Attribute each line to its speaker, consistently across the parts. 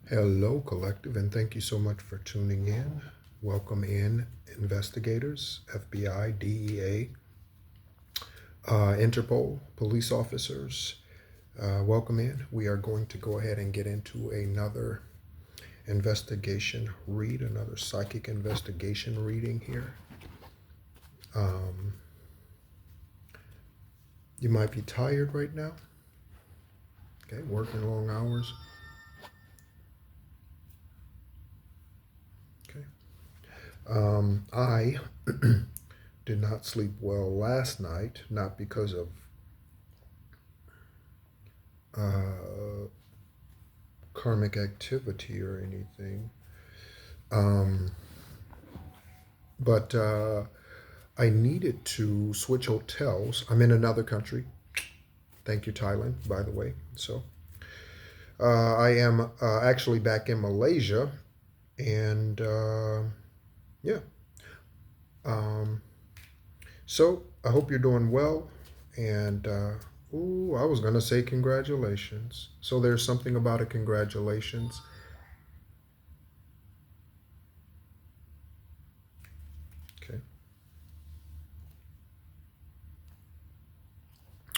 Speaker 1: Hello, collective, and thank you so much for tuning in. Welcome in, investigators, FBI, DEA, Interpol, police officers. Welcome in. We are going to go ahead and get into another investigation read, another psychic investigation reading here. You might be tired right now. Okay, working long hours. Okay. I did not sleep well last night, not because of karmic activity or anything, but I needed to switch hotels. I'm in another country. Thank you, Thailand, by the way. So I am actually back in Malaysia, and yeah. Um, so I hope you're doing well, and I was gonna say congratulations. So there's something about a congratulations. Okay.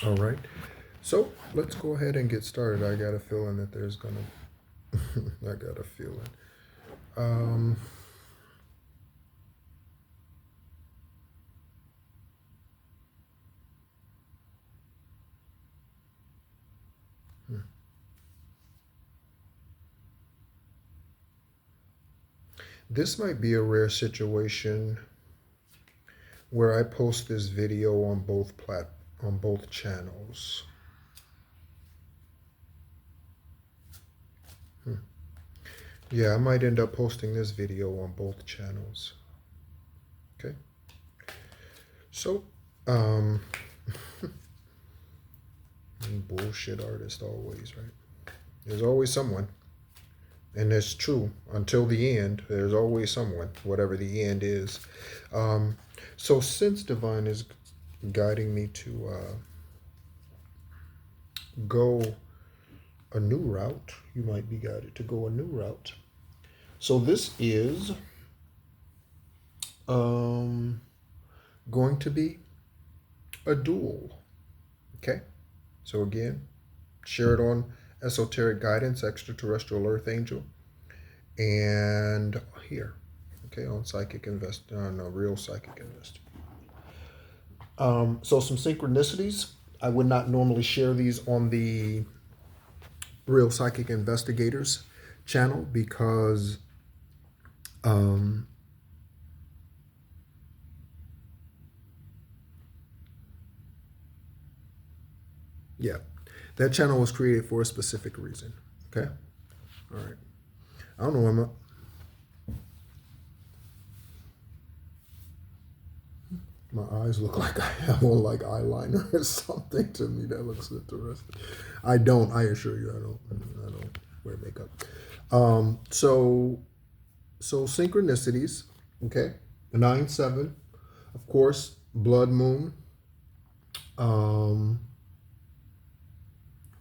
Speaker 1: All right. So let's go ahead and get started. I got a feeling that there's gonna. I got a feeling. Um, hmm. This might be a rare situation where I post this video on both channels. Hmm. Yeah, I might end up posting this video on both channels. Okay. So, bullshit artist always, right? There's always someone. And it's true. Until the end, there's always someone, whatever the end is. So since Divine is guiding me to go a new route, you might be guided to go a new route. So this is going to be a duel. Okay? So again, share it on Esoteric Guidance, Extraterrestrial Earth Angel, and here, okay, on Psychic Invest, no, Real Psychic Invest. So some synchronicities. I would not normally share these on the Real Psychic Investigators channel because yeah, that channel was created for a specific reason. Okay, all right. I don't know. My eyes look like I have on like eyeliner or something to me. That looks interesting. I don't. I assure you, I don't wear makeup. So synchronicities. Okay, 9/7. Of course, blood moon.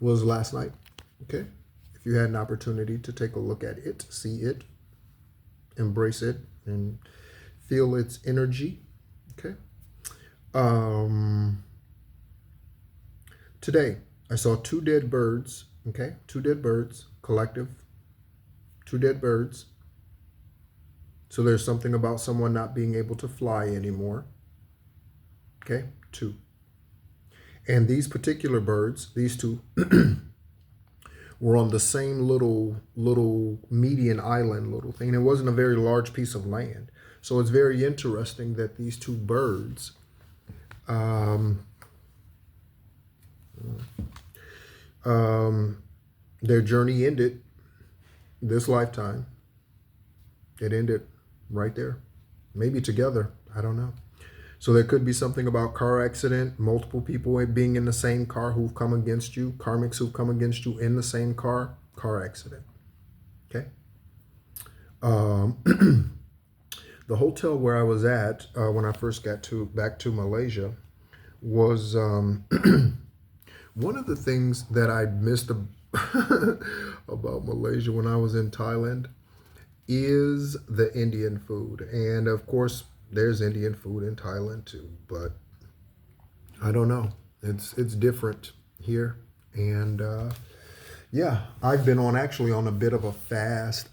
Speaker 1: Was last night. Okay, if you had an opportunity to take a look at it, see it, embrace it, and feel its energy. Okay. Today, I saw two dead birds. Okay, two dead birds, collective, two dead birds. So there's something about someone not being able to fly anymore. Okay, two. And these particular birds, these two, were on the same little median island little thing. And it wasn't a very large piece of land. So it's very interesting that these two birds their journey ended this lifetime. It ended right there. Maybe together. I don't know. So there could be something about car accident, multiple people being in the same car who've come against you, karmics who've come against you in the same car accident. Okay. The hotel where I was at when I first got back to Malaysia was one of the things that I missed about Malaysia when I was in Thailand is the Indian food. And of course, there's Indian food in Thailand too, but I don't know. It's different here. And yeah, I've been on actually on a bit of a fast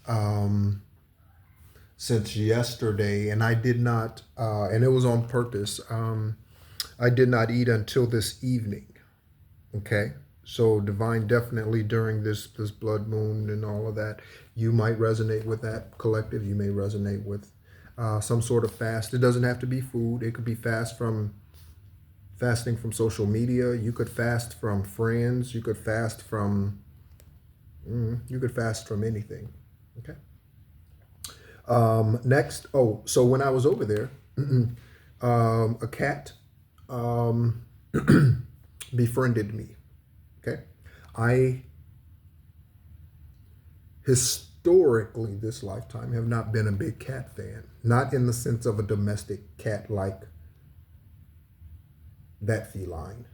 Speaker 1: since yesterday, and I did not, and it was on purpose. I did not eat until this evening. Okay, so divine definitely during this blood moon and all of that, you might resonate with that collective. You may resonate with some sort of fast. It doesn't have to be food. It could be fasting from social media. You could fast from friends. You could fast from anything. Okay. Next, oh, so when I was over there, a cat um, befriended me. Okay, I historically this lifetime have not been a big cat fan, not in the sense of a domestic cat like that feline.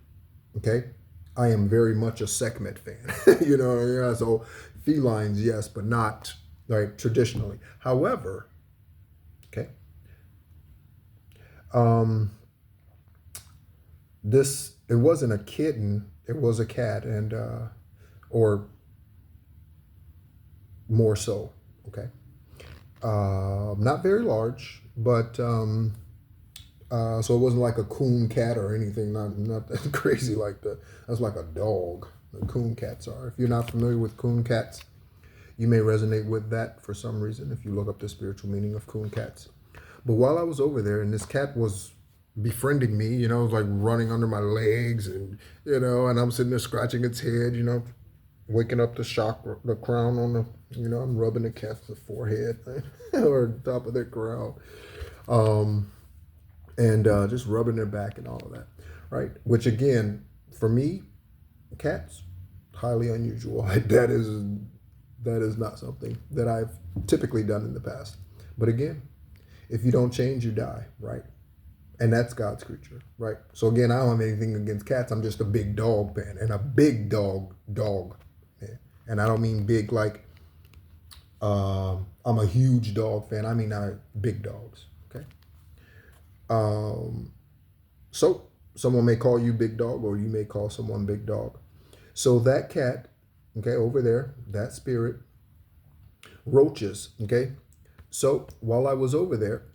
Speaker 1: Okay, I am very much a Sekhmet fan. Yeah. So felines, yes, but not like traditionally. However, okay, um, this it wasn't a kitten; it was a cat, and or more so. Okay, not very large, but so it wasn't like a coon cat or anything. Not that crazy like that. That's like a dog. The coon cats are. If you're not familiar with coon cats, you may resonate with that for some reason if you look up the spiritual meaning of coon cats. But while I was over there, and this cat was befriending me, it was like running under my legs, and and I'm sitting there scratching its head, waking up the crown on the, I'm rubbing the cat's forehead or top of their crown, um, and just rubbing their back and all of that, right? Which again, for me, cats, highly unusual. That is not something that I've typically done in the past. But again, if you don't change, you die, right? And that's God's creature, right? So again, I don't have anything against cats. I'm just a big dog fan and a big dog fan. And I don't mean big like I'm a huge dog fan. I mean big dogs. Okay. So someone may call you big dog, or you may call someone big dog. So that cat, okay, over there, that spirit, roaches, okay. So while I was over there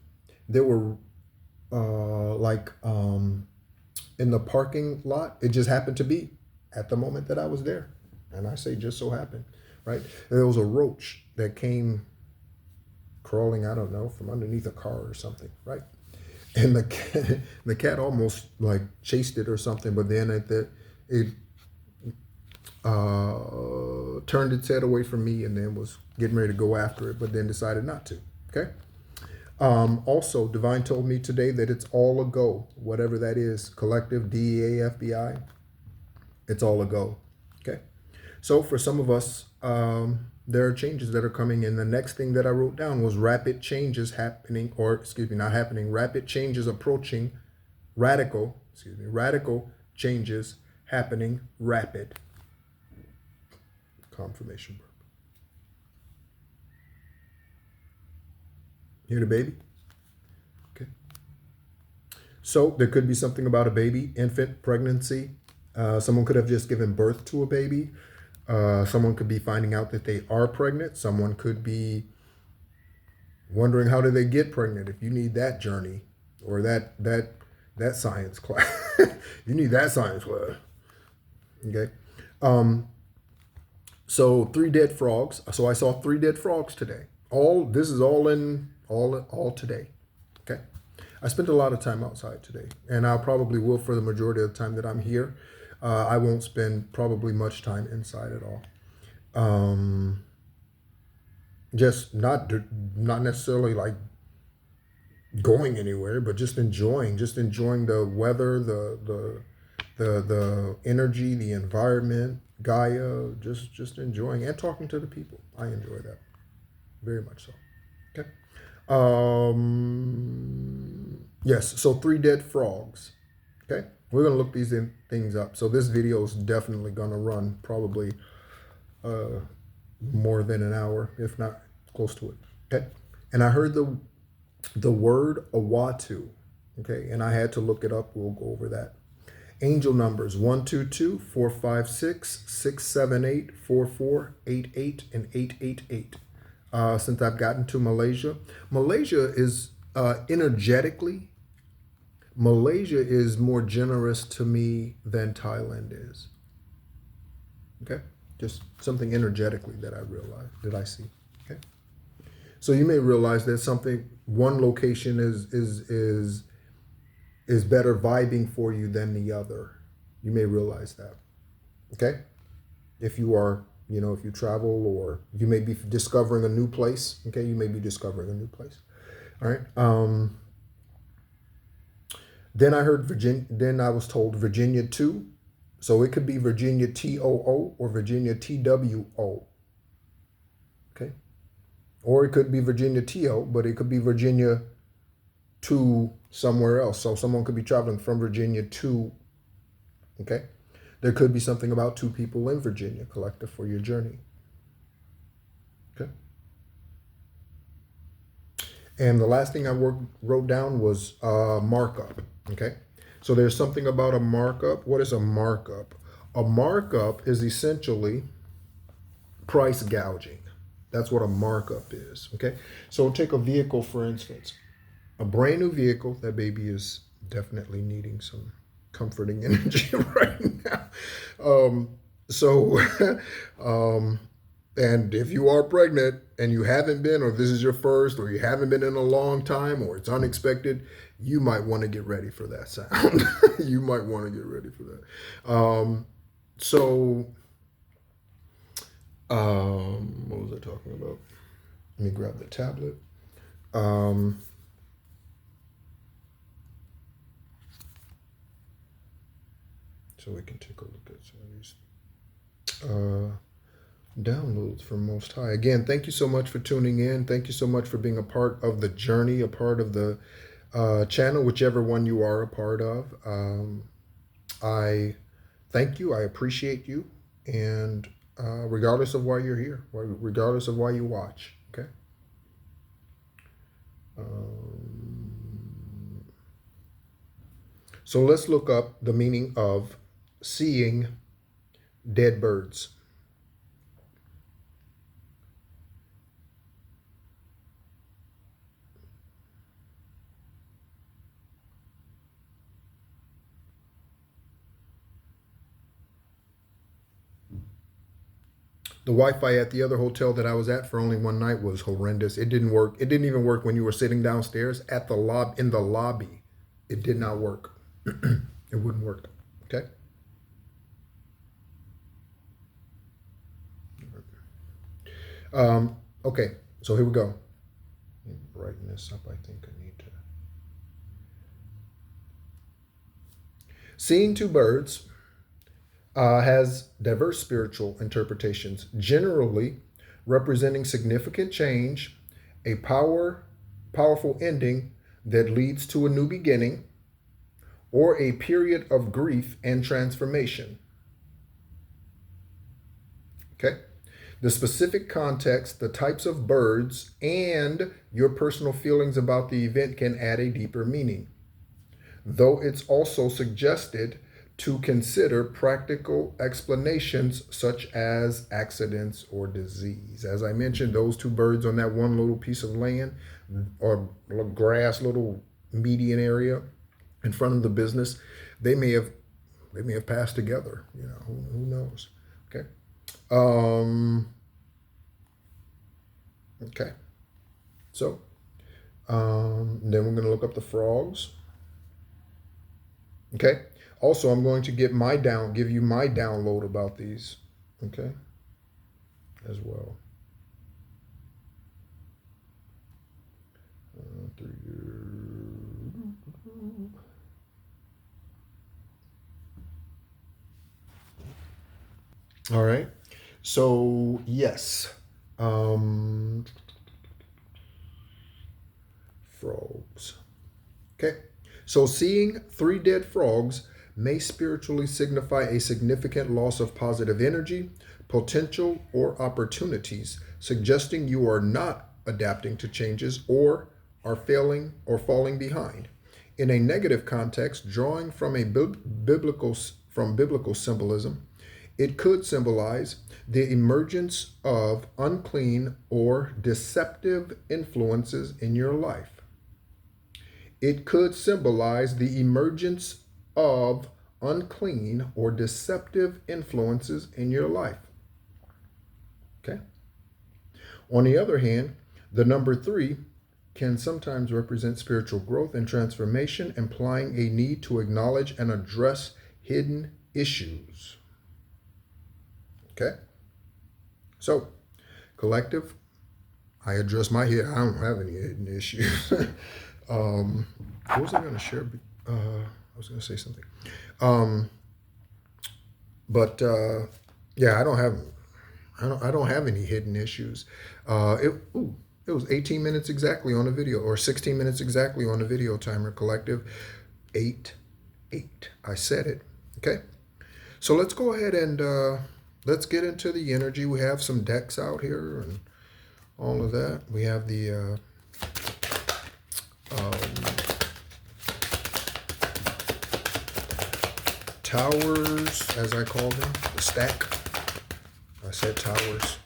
Speaker 1: were in the parking lot. It just happened to be at the moment that I was there, and I say just so happened, right? There was a roach that came crawling, I don't know, from underneath a car or something, right? And the cat almost like chased it or something, but then it turned its head away from me and then was getting ready to go after it, but then decided not to. Okay. Also, Divine told me today that it's all a go, whatever that is, collective, DEA, FBI, it's all a go. Okay. So for some of us, there are changes that are coming in. The next thing that I wrote down was rapid changes happening, or excuse me, not happening, rapid changes approaching, radical changes happening, rapid. Confirmation verb. Hear the baby? Okay. So there could be something about a baby, infant, pregnancy. Someone could have just given birth to a baby. Someone could be finding out that they are pregnant. Someone could be wondering how did they get pregnant. If you need that journey or that science class, you need that science class. Okay. So 3 dead frogs. So I saw 3 dead frogs today. This is all today. Okay. I spent a lot of time outside today, and I probably will for the majority of the time that I'm here. I won't spend probably much time inside at all. Just not necessarily like going anywhere, but just enjoying the weather, the energy, the environment, Gaia, just enjoying and talking to the people. I enjoy that very much so. Okay. Yes. So 3 dead frogs. Okay. We're gonna look these things up. So this video is definitely gonna run probably uh, more than an hour, if not close to it. Okay, and I heard the word Awatu. Okay, and I had to look it up. We'll go over that. Angel numbers 122-456-678-4488 and 888. Since I've gotten to Malaysia, Malaysia is energetically, Malaysia is more generous to me than Thailand is. Okay, just something energetically that I realize, that I see. Okay, so you may realize that something, one location is better vibing for you than the other. You may realize that. Okay, if you are, if you travel, or you may be discovering a new place. Okay, you may be discovering a new place. All right. Then I heard Virginia. Then I was told Virginia 2. So it could be Virginia TOO or Virginia TWO. Okay. Or it could be Virginia TO, but it could be Virginia to somewhere else. So someone could be traveling from Virginia to, okay? There could be something about two people in Virginia, collective for your journey. Okay. And the last thing I wrote down was markup. Okay. So there's something about a markup. What is a markup? A markup is essentially price gouging. That's what a markup is. Okay. So take a vehicle, for instance. A brand new vehicle. That baby is definitely needing some comforting energy right now. And if you are pregnant and you haven't been, or this is your first, or you haven't been in a long time, or it's unexpected, you might want to get ready for that sound. You might want to get ready for that. What was I talking about? Let me grab the tablet. So we can take a look at some of these downloads from Most High. Again, thank you so much for tuning in. Thank you so much for being a part of the journey, a part of the channel, whichever one you are a part of. I thank you. I appreciate you. And regardless of why you're here, regardless of why you watch, okay? So let's look up the meaning of seeing dead birds. The Wi-Fi at the other hotel that I was at for only one night was horrendous. It didn't work. It didn't even work when you were sitting downstairs at the in the lobby. It did not work. It wouldn't work. Okay. Okay. So here we go. Let me brighten this up. I think I need to. Seeing two birds has diverse spiritual interpretations, generally representing significant change, a powerful ending that leads to a new beginning, or a period of grief and transformation. Okay? The specific context, the types of birds, and your personal feelings about the event can add a deeper meaning, though it's also suggested to consider practical explanations such as accidents or disease. As I mentioned, those two birds on that one little piece of land or grass, little median area in front of the business, they may have passed together. Who knows? Okay. Okay. So then we're going to look up the frogs. Okay. Also, I'm going to give you my download about these, okay, as well. All right. So yes, frogs. Okay. So seeing 3 dead frogs may spiritually signify a significant loss of positive energy, potential or opportunities, suggesting you are not adapting to changes or are failing or falling behind. In a negative context, drawing from biblical symbolism, it could symbolize the emergence of unclean or deceptive influences in your life. It could symbolize the emergence of unclean or deceptive influences in your life. Okay? On the other hand, the number 3 can sometimes represent spiritual growth and transformation, implying a need to acknowledge and address hidden issues. Okay? So, collective, I address my hit. I don't have any hidden issues. What was I going to share? I was going to say something. Yeah, I don't have any hidden issues. It was 18 minutes exactly on the video, or 16 minutes exactly on the video timer. Collective 8. I said it. Okay. So let's go ahead and let's get into the energy. We have some decks out here and all of that. We have the towers, as I call them, the stack. I said towers.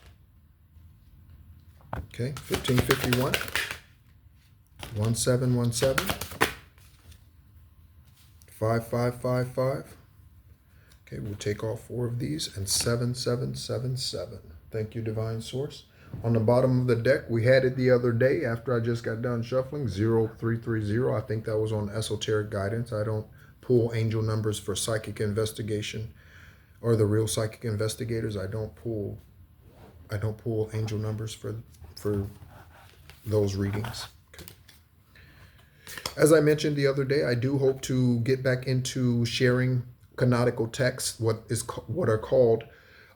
Speaker 1: Okay, 1551, 1717, 5555. Okay, we'll take all 4 of these, and 7777. Thank you, Divine Source. On the bottom of the deck, we had it the other day after I just got done shuffling, 0330. I think that was on Esoteric Guidance. I don't pull angel numbers for psychic investigation or the real psychic investigators. I don't pull angel numbers for those readings. Okay. As I mentioned the other day, I do hope to get back into sharing canonical texts, what are called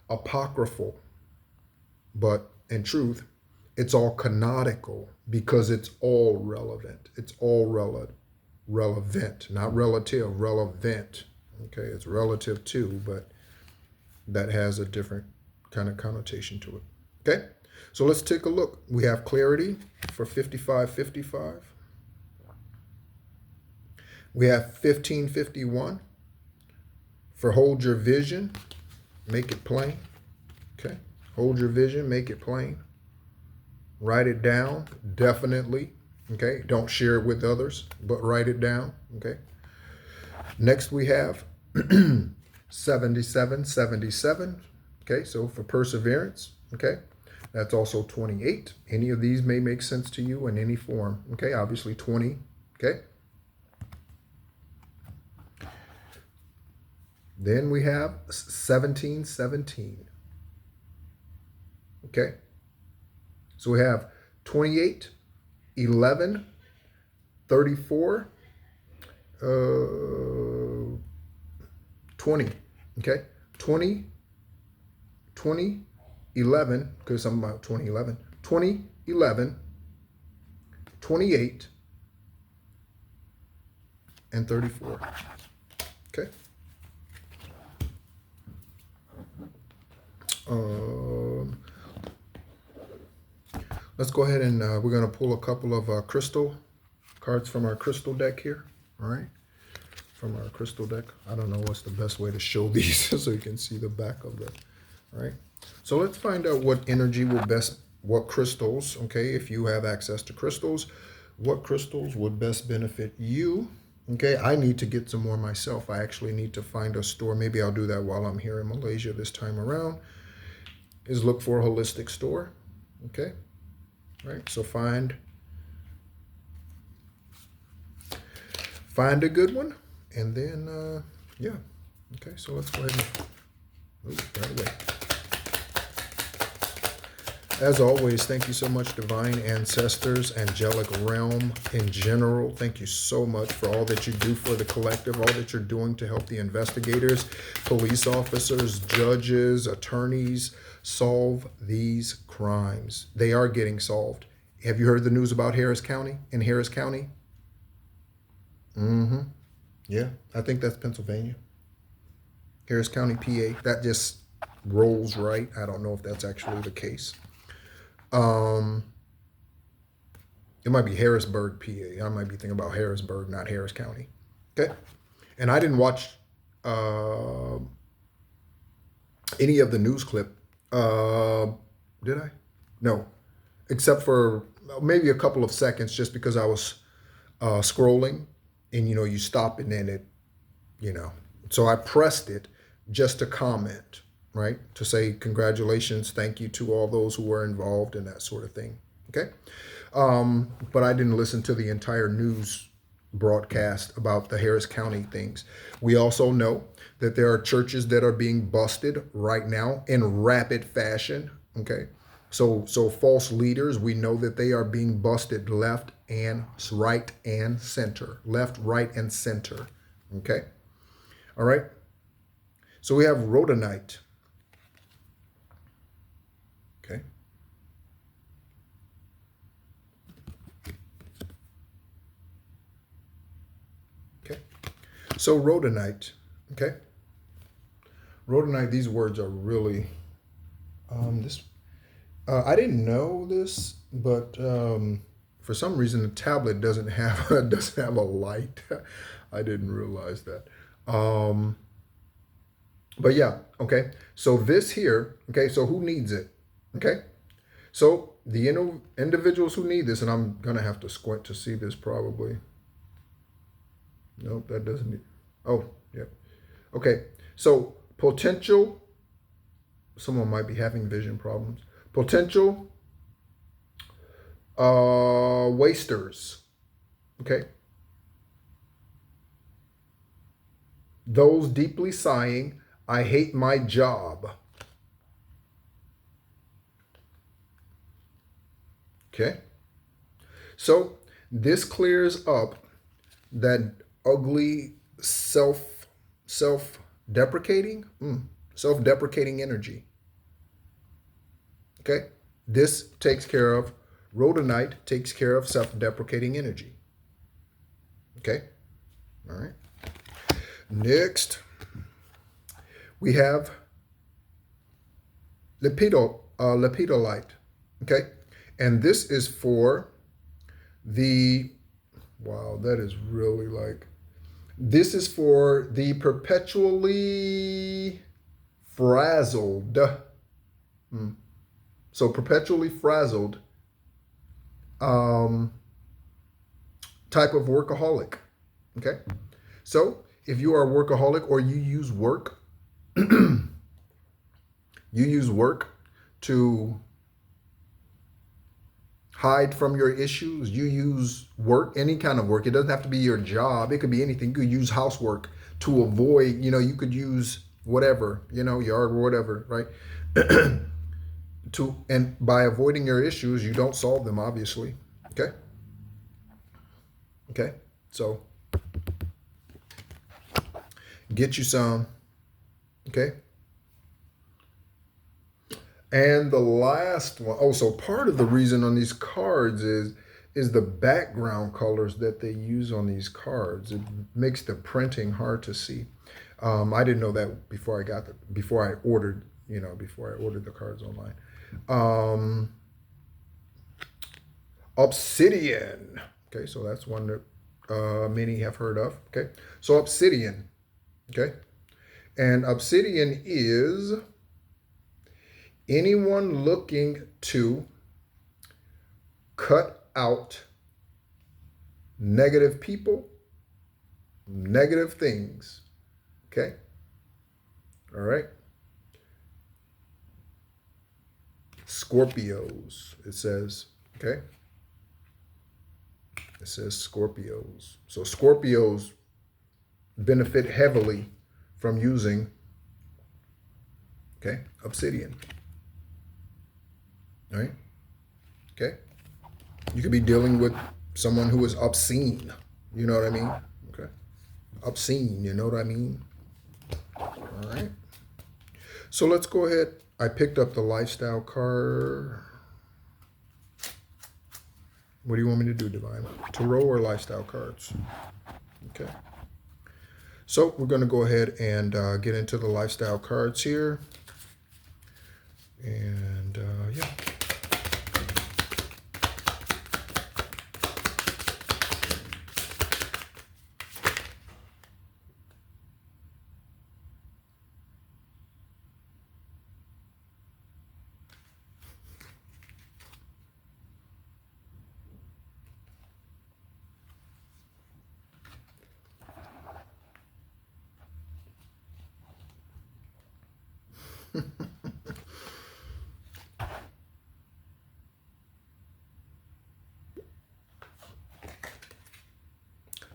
Speaker 1: apocryphal, but in truth, it's all canonical because it's all relevant. It's all relevant, not relative, relevant. Okay, it's relative to, but that has a different kind of connotation to it. Okay, so let's take a look. We have clarity for 5555. We have 1551 for hold your vision, make it plain. Okay, hold your vision, make it plain. Write it down, definitely. Okay, don't share it with others, but write it down. Okay. Next we have 7777. Okay, so for perseverance. Okay, that's also 28. Any of these may make sense to you in any form. Okay, obviously 20. Okay. Then we have 1717. Okay. So we have 28, 11, 34, 20. Okay. 20, 11, because I'm about 2011. 20, 11, 28, and 34. Okay. Let's go ahead and we're going to pull a couple of crystal cards from our crystal deck here. All right. From our crystal deck. I don't know what's the best way to show these so you can see the back of them. All right. So let's find out what energy will best, what crystals, okay, if you have access to crystals, what crystals would best benefit you. Okay, I need to get some more myself. I actually need to find a store. Maybe I'll do that while I'm here in Malaysia this time around, is look for a holistic store. Okay. Right, so find a good one, and then yeah. Okay, so let's go ahead and right away. As always, thank you so much, divine ancestors, angelic realm in general. Thank you so much for all that you do for the collective, all that you're doing to help the investigators, police officers, judges, attorneys solve these crimes. They are getting solved. Have you heard the news about Harris County? In Harris County? Yeah, I think that's Pennsylvania. Harris County, PA. rolls right. I don't know if that's actually the case. Um, it might be Harrisburg, PA. I might be thinking about Harrisburg, not Harris County. Okay. And I didn't watch uh, any of the news clip. Did I? No, except for maybe a couple of seconds, just because I was scrolling, and you stop and then it. So I pressed it just to comment, right? To say congratulations, thank you to all those who were involved and that sort of thing. Okay. But I didn't listen to the entire news broadcast about the Harris County things. We also know that there are churches that are being busted right now in rapid fashion. Okay. So false leaders, we know that they are being busted left and right and center. Left, right, and center. Okay. All right. So we have rhodonite. Okay. Okay. So rhodonite. Okay. Rhodonite, these words are really this I didn't know this, but for some reason the tablet doesn't have doesn't have a light. I didn't realize that. Um, but yeah, okay. So this here, okay. So who needs it? Okay. So the individuals who need this, and I'm gonna have to squint to see this probably. Nope, that doesn't need. Oh, yeah. Okay. So potential. Someone might be having vision problems. Potential wasters. Okay. Those deeply sighing, I hate my job. Okay. So this clears up that ugly self-deprecating self-deprecating energy. Okay. This takes care of rhodonite, takes care of self-deprecating energy. Okay. All right. Next, we have lepidolite. Okay. And this is for the, wow, that is really like, this is for the perpetually frazzled. So perpetually frazzled type of workaholic. Okay. So if you are a workaholic or you use work, you use work to hide from your issues. You use work, any kind of work. It doesn't have to be your job. It could be anything. You could use housework to avoid, you could use whatever, yard or whatever, right? And by avoiding your issues, you don't solve them, obviously. Okay. Okay. So get you some. Okay. And the last one, so part of the reason on these cards is the background colors that they use on these cards. It makes the printing hard to see. I didn't know that before I ordered the cards online. Obsidian. Okay, so that's one that many have heard of. Okay, so obsidian. Okay, and obsidian is anyone looking to cut out negative people, negative things. Okay, all right. Scorpios, it says, okay? It says Scorpios. So Scorpios benefit heavily from using, okay, obsidian. All right? Okay? You could be dealing with someone who is obscene. You know what I mean? Okay. Obscene, you know what I mean? All right. So let's go ahead. I picked up the lifestyle card. What do you want me to do, Divine? Tarot or lifestyle cards? Okay. So we're going to go ahead and get into the lifestyle cards here. And yeah.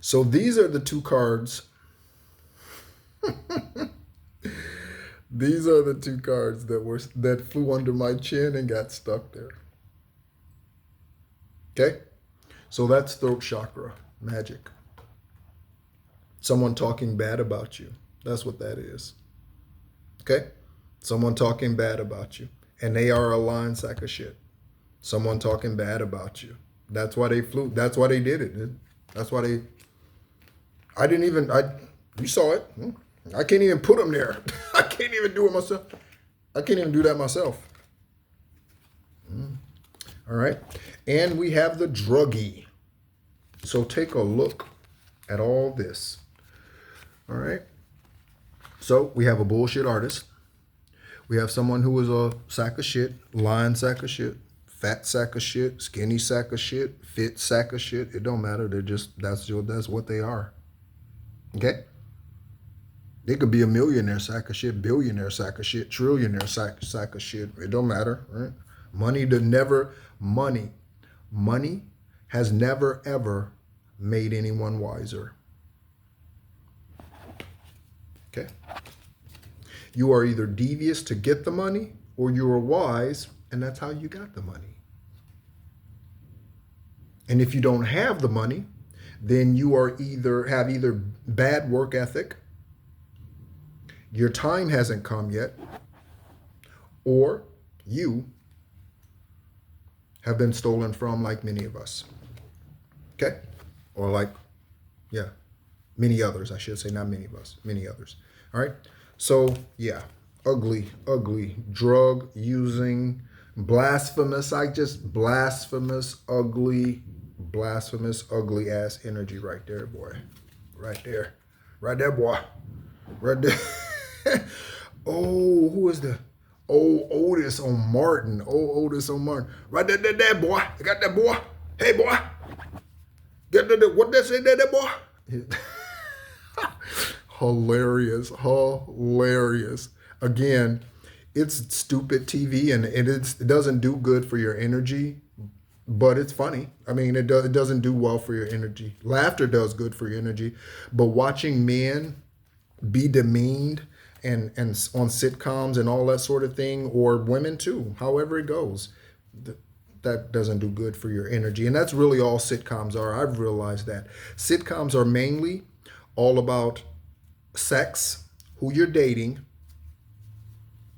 Speaker 1: So these are the two cards. These are the two cards that flew under my chin and got stuck there. Okay? So that's throat chakra magic. Someone talking bad about you. That's what that is. Okay? Someone talking bad about you. And they are a lying sack of shit. Someone talking bad about you. That's why they flew. That's why they did it. That's why they. You saw it. I can't even put them there. I can't even do it myself. I can't even do that myself. All right. And we have the druggie. So take a look at all this. All right. So we have a bullshit artist. We have someone who is a sack of shit, lying sack of shit, fat sack of shit, skinny sack of shit, fit sack of shit. It don't matter. That's what they are. Okay? They could be a millionaire sack of shit, billionaire sack of shit, trillionaire sack of shit. It don't matter, right? Money has never ever made anyone wiser. Okay? You are either devious to get the money or you are wise and that's how you got the money. And if you don't have the money, then you are either bad work ethic, your time hasn't come yet, or you have been stolen from like many of us. Okay? Or many others, I should say, not many of us, many others. All right? So, yeah, ugly, drug using, blasphemous, ugly ass energy right there, boy. Right there, boy. Right there. Oh, who is the? Oh, Otis on Martin. Right there, boy. I got that boy. Hey, boy. Get that. What that say there, boy? Hilarious. Again, it's stupid TV and it doesn't do good for your energy, but it's funny. I mean, it doesn't do well for your energy. Laughter does good for your energy, but watching men be demeaned and on sitcoms and all that sort of thing, or women too, however it goes, that doesn't do good for your energy. And that's really all sitcoms are. I've realized that. Sitcoms are mainly all about sex, who you're dating,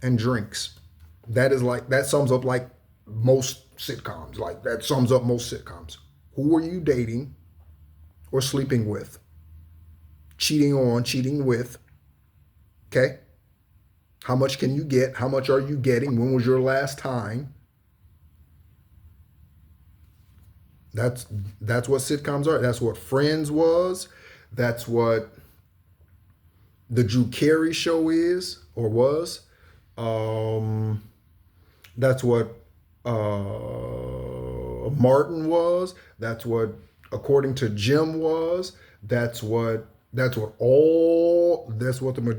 Speaker 1: and drinks. That sums up like most sitcoms. Like that sums up most sitcoms. Who are you dating or sleeping with? Cheating with. Okay? How much can you get? How much are you getting? When was your last time? That's what sitcoms are. That's what Friends was. That's what the Drew Carey show is or was. That's what Martin was. That's what, according to Jim, was. That's what the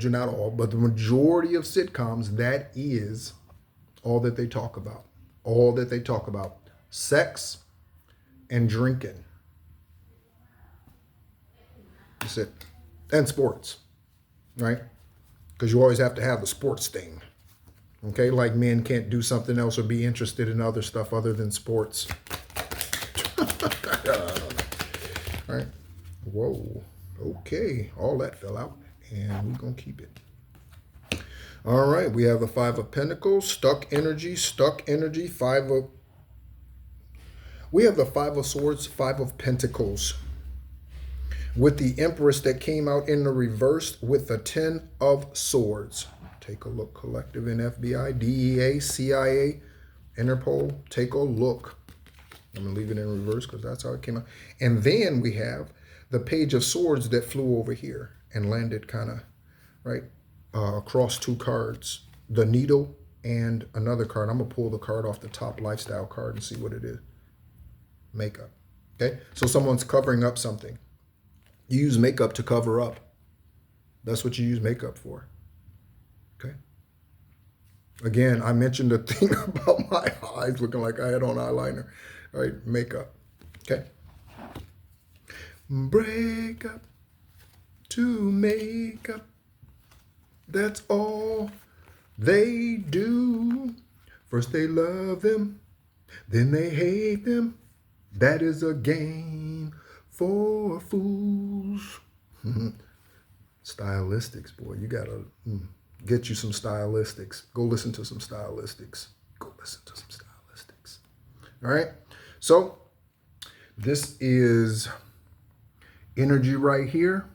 Speaker 1: not all, but the majority of sitcoms, that is all that they talk about. All that they talk about. Sex and drinking. That's it. And sports. Right? Because you always have to have the sports thing. Okay? Like men can't do something else or be interested in other stuff other than sports. I don't know. All right. Whoa. Okay. All that fell out. And we're going to keep it. All right. We have the Five of Pentacles. Stuck energy. We have the Five of Swords. Five of Pentacles. With the Empress that came out in the reverse with the Ten of Swords. Take a look, collective in FBI, DEA, CIA, Interpol. Take a look. I'm going to leave it in reverse because that's how it came out. And then we have the Page of Swords that flew over here and landed kind of right across two cards. The Needle and another card. I'm going to pull the card off the top, Lifestyle card, and see what it is. Makeup. Okay? So someone's covering up something. You use makeup to cover up. That's what you use makeup for. Okay? Again, I mentioned the thing about my eyes looking like I had on eyeliner. All right, makeup. Okay? Break up to make up. That's all they do. First they love them, then they hate them. That is a game for fools. Stylistics, boy. You gotta get you some stylistics. Go listen to some stylistics. Go listen to some stylistics. All right? So, this is energy right here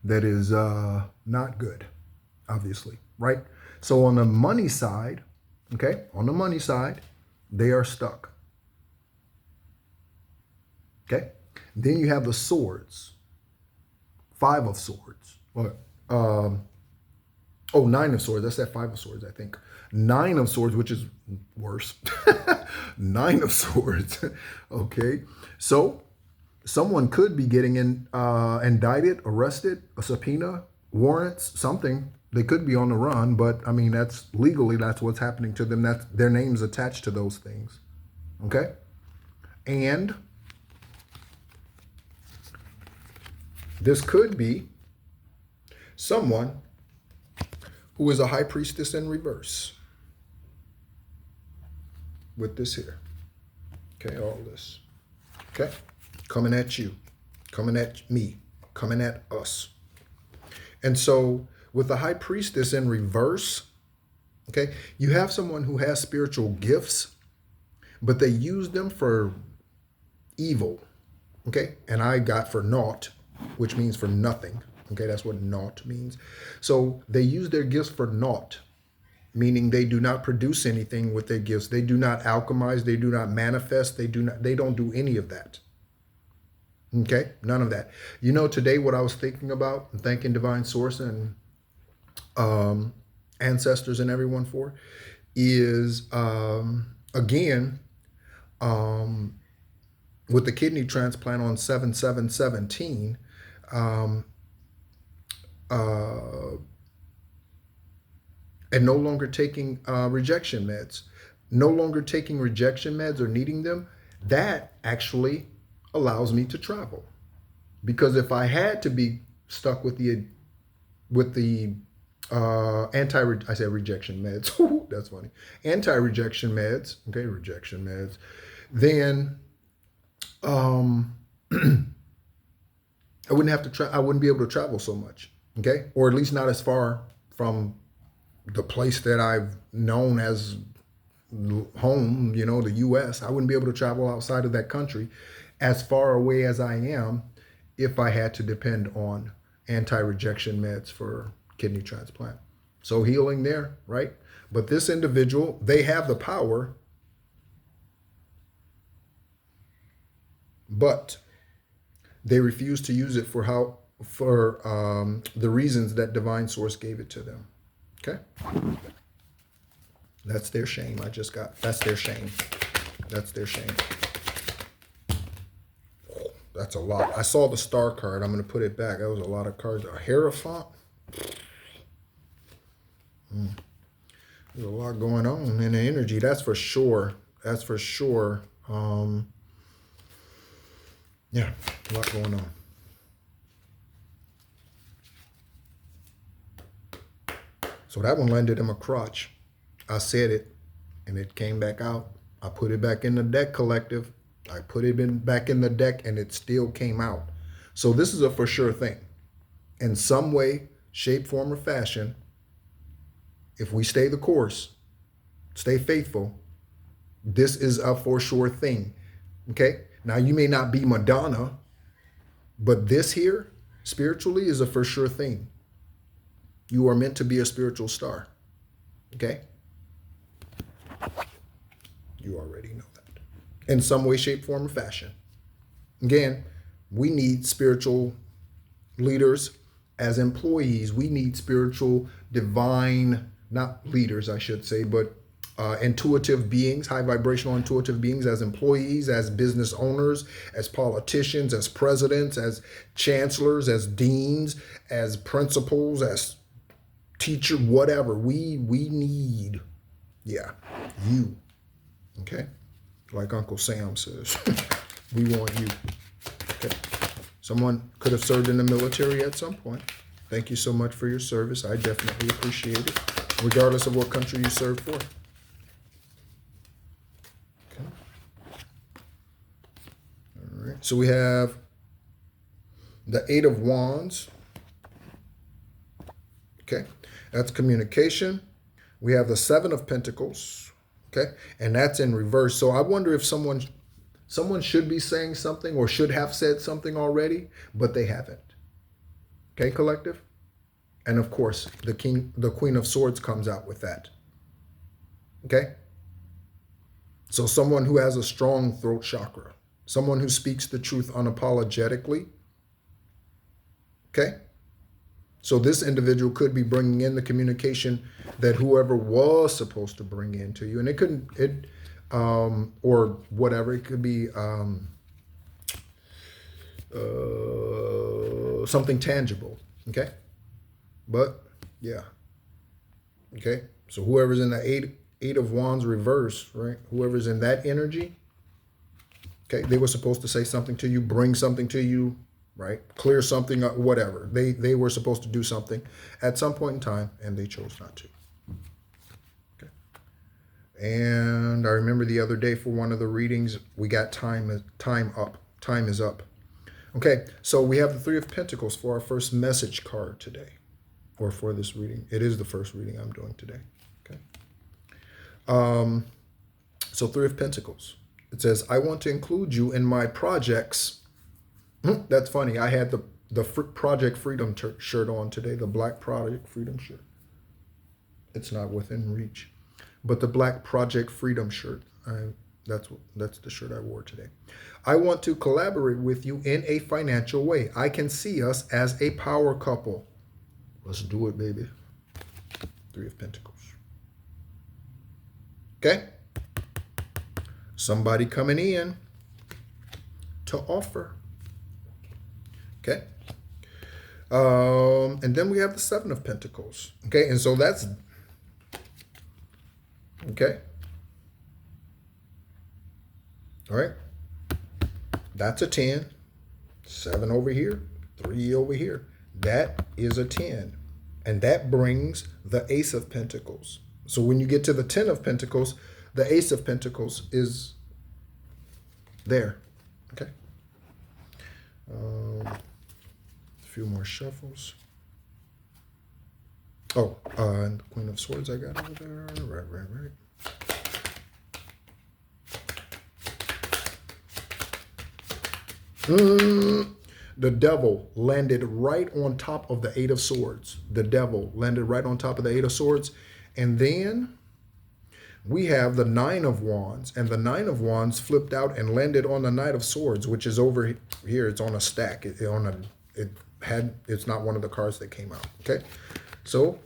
Speaker 1: that is not good, obviously, right? So on the money side, okay, on the money side, they are stuck. Okay? Then you have the swords. 5 of swords. Nine of swords. That's that 5 of swords, I think. 9 of swords, which is worse. 9 of swords. Okay? So someone could be getting indicted, arrested, a subpoena, warrants, something. They could be on the run, but I mean, that's legally, that's what's happening to them. That's their names attached to those things. Okay? And this could be someone who is a high priestess in reverse with this here. Okay, all this. Okay? Coming at you, coming at me, coming at us. And so with the high priestess in reverse, okay, you have someone who has spiritual gifts, but they use them for evil. Okay, and I got for naught, which means for nothing. Okay, that's what naught means. So they use their gifts for naught, meaning they do not produce anything with their gifts. They do not alchemize. They do not manifest. They don't do any of that. Okay, none of that. You know, today what I was thinking about, and thanking Divine Source and ancestors and everyone for, is again, with the kidney transplant on 7/7/17, and no longer taking rejection meds, no longer taking rejection meds or needing them, that actually allows me to travel. Because if I had to be stuck with the I said rejection meds. That's funny. Anti-rejection meds. Okay, rejection meds. Then I wouldn't have to I wouldn't be able to travel so much. Okay, or at least not as far from the place that I've known as home, you know, the U.S. I wouldn't be able to travel outside of that country as far away as I am if I had to depend on anti-rejection meds for kidney transplant. So healing there, right? But this individual, they have the power, but they refuse to use it for the reasons that Divine Source gave it to them. Okay? That's their shame. That's their shame. That's their shame. That's a lot. I saw the star card. I'm going to put it back. That was a lot of cards. A Hierophant. There's a lot going on in the energy. That's for sure. That's for sure. Yeah, a lot going on. So that one landed in my crotch. I said it, and it came back out. I put it back in the deck, collective. I put it back in the deck, and it still came out. So this is a for sure thing. In some way, shape, form, or fashion, if we stay the course, stay faithful, this is a for sure thing. Okay? Now, you may not be Madonna, but this here, spiritually, is a for sure thing. You are meant to be a spiritual star. Okay? You already know that. In some way, shape, form, or fashion. Again, we need spiritual leaders as employees. We need spiritual, divine, not leaders, I should say, but intuitive beings, high vibrational intuitive beings as employees, as business owners, as politicians, as presidents, as chancellors, as deans, as principals, as teacher, whatever. We need, yeah, you. Okay? Like Uncle Sam says, we want you. Okay? Someone could have served in the military at some point. Thank you so much for your service. I definitely appreciate it, regardless of what country you served for. Okay. All right. So we have the Eight of Wands. Okay. That's communication. We have the Seven of Pentacles. Okay. And that's in reverse. So I wonder if someone should be saying something or should have said something already, but they haven't. Okay, collective? And of course, the Queen of Swords comes out with that. Okay? So someone who has a strong throat chakra, someone who speaks the truth unapologetically. Okay? So this individual could be bringing in the communication that whoever was supposed to bring in to you. And it couldn't, or whatever, it could be something tangible. Okay? But, yeah. Okay? So whoever's in the Eight of Wands reverse, right? Whoever's in that energy, okay, they were supposed to say something to you, bring something to you, right? Clear something up, whatever. They were supposed to do something at some point in time, and they chose not to. Okay. And I remember the other day for one of the readings, we got time up. Time is up. Okay, so we have the Three of Pentacles for our first message card today, or for this reading. It is the first reading I'm doing today. Okay. So Three of Pentacles. It says, I want to include you in my projects. That's funny. I had the Project Freedom shirt on today, the Black Project Freedom shirt. It's not within reach. But the Black Project Freedom shirt, that's the shirt I wore today. I want to collaborate with you in a financial way. I can see us as a power couple. Let's do it, baby. Three of Pentacles. Okay? Somebody coming in to offer. Okay? And then we have the Seven of Pentacles. Okay? And so that's... Okay? All right? That's a 10. 7 over here. 3 over here. That is a 10. And that brings the Ace of Pentacles. So when you get to the 10 of Pentacles, the Ace of Pentacles is there. Okay. A few more shuffles. Oh, and the Queen of Swords I got over there. Right. The Devil landed right on top of the Eight of Swords. The Devil landed right on top of the Eight of Swords. And then we have the Nine of Wands. And the Nine of Wands flipped out and landed on the Knight of Swords, which is over here. It's on a stack. It's not one of the cards that came out. Okay. So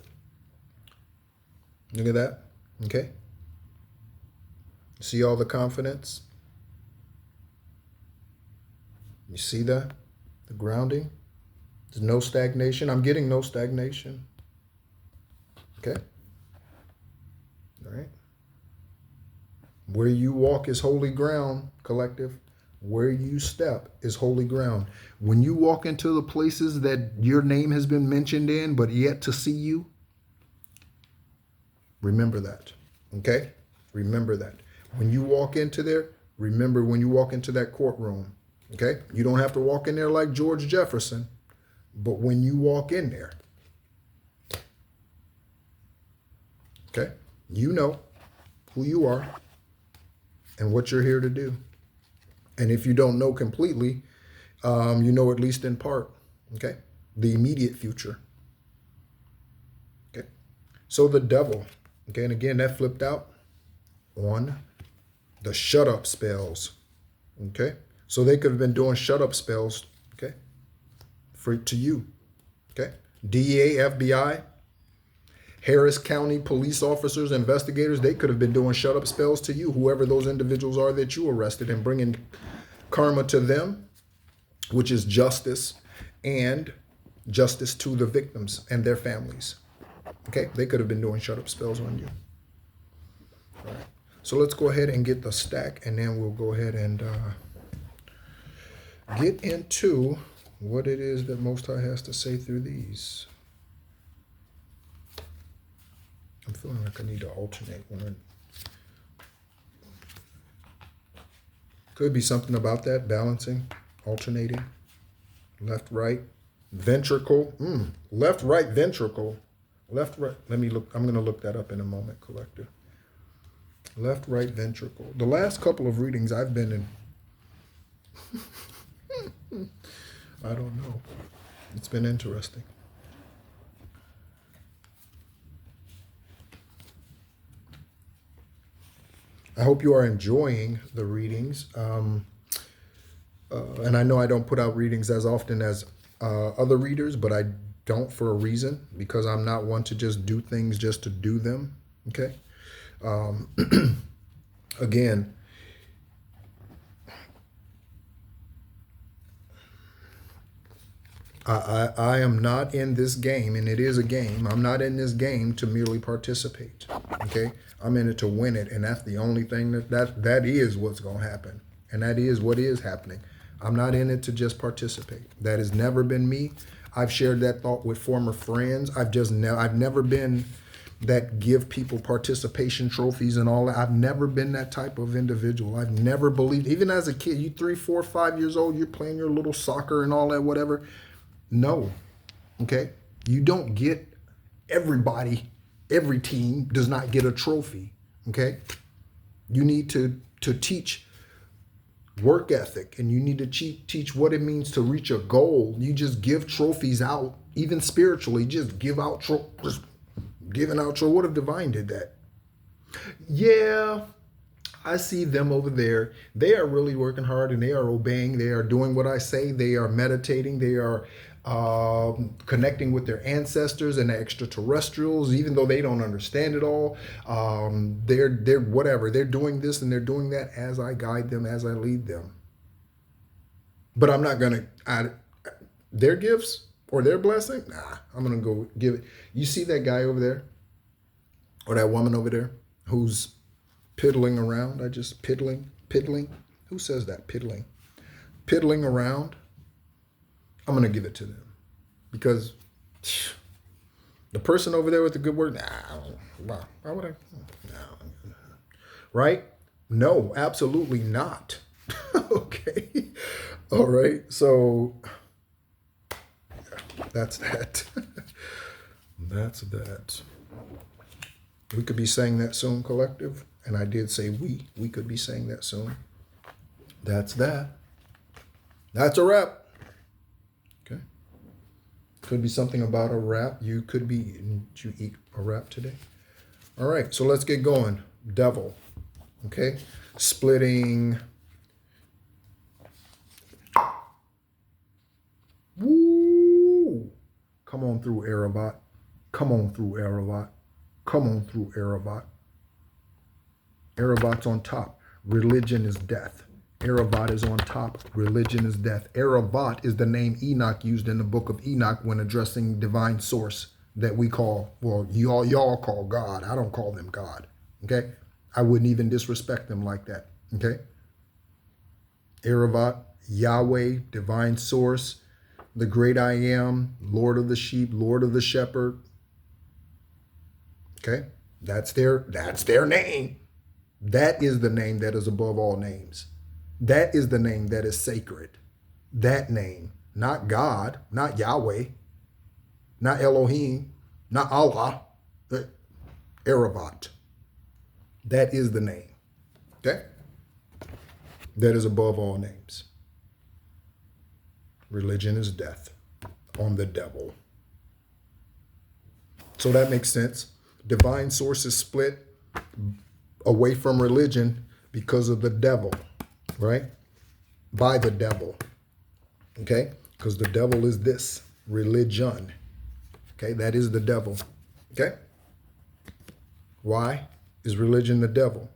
Speaker 1: look at that. Okay. See all the confidence? You see that? The grounding. There's no stagnation. I'm getting no stagnation. Okay. All right. Where you walk is holy ground, collective. Where you step is holy ground. When you walk into the places that your name has been mentioned in, but yet to see you, remember that. Okay? Remember that. When you walk into there, remember when you walk into that courtroom. Okay? You don't have to walk in there like George Jefferson, but when you walk in there, okay, you know who you are and what you're here to do. And if you don't know completely, you know at least in part, okay? The immediate future. Okay? So the Devil, Okay, and again, that flipped out on the shut up spells. Okay, so they could have been doing shut up spells. Okay, to you. Okay, DEA, FBI, Harris County police officers, investigators, they could have been doing shut up spells to you, whoever those individuals are that you arrested, and bringing karma to them, which is justice, and justice to the victims and their families. Okay, they could have been doing shut up spells on you. All right, so let's go ahead and get the stack, and then we'll go ahead and get into what it is that Most High has to say through these. I'm feeling like I need to alternate one. Could be something about that, balancing, alternating, left, right, ventricle, left, right, ventricle, left, right. Let me look. I'm going to look that up in a moment, collector. Left, right, ventricle. The last couple of readings I've been in, I don't know. It's been interesting. I hope you are enjoying the readings. And I know I don't put out readings as often as other readers, but I don't for a reason, because I'm not one to just do things just to do them. Okay. Again, I am not in this game, and it is a game. I'm not in this game to merely participate. Okay, I'm in it to win it, and that's the only thing that is what's going to happen, and that is what is happening. I'm not in it to just participate. That has never been me. I've shared that thought with former friends. I've never been that give people participation trophies and all that. I've never been that type of individual. I've never believed, even as a kid, you 3, 4, 5 years old, you're playing your little soccer and all that, whatever. No, okay? You don't get everybody, every team does not get a trophy, okay? You need to teach work ethic, and you need to teach what it means to reach a goal. You just give trophies out, even spiritually, just give out trophies. Giving out what if Divine did that? Yeah, I see them over there. They are really working hard, and they are obeying. They are doing what I say. They are meditating. They are connecting with their ancestors and the extraterrestrials, even though they don't understand it all. They're whatever. They're doing this and they're doing that as I guide them, as I lead them. But I'm not going to their gifts or their blessing. Nah, I'm going to go give it. You see that guy over there or that woman over there who's piddling around? Piddling. Who says that? Piddling around. I'm going to give it to them, because the person over there with the good word, why would I? No. Right? No, absolutely not. Okay. All right. So that's that. That's that. We could be saying that soon, collective. And I did say we could be saying that soon. That's that. That's a wrap. Okay. Could be something about a wrap. You could be, did you eat a wrap today? All right, so let's get going. Devil. Okay. Splitting. Woo! Come on through, Aravat. Come on through, Aravat. Come on through, Aravat. Aravat's on top. Religion is death. Aravat is on top. Religion is death. Aravat is the name Enoch used in the book of Enoch when addressing divine source that we call, well, y'all call God. I don't call them God. Okay? I wouldn't even disrespect them like that. Okay? Aravat, Yahweh, divine source, the great I am, Lord of the sheep, Lord of the shepherd. Okay? That's their name. That is the name that is above all names. That is the name that is sacred. That name, not God, not Yahweh, not Elohim, not Allah, but Aravat. That is the name. Okay? That is above all names. Religion is death on the devil. So that makes sense. Divine source is split away from religion because of the devil, right? By the devil, okay? Because the devil is this, religion, okay? That is the devil, okay? Why is religion the devil?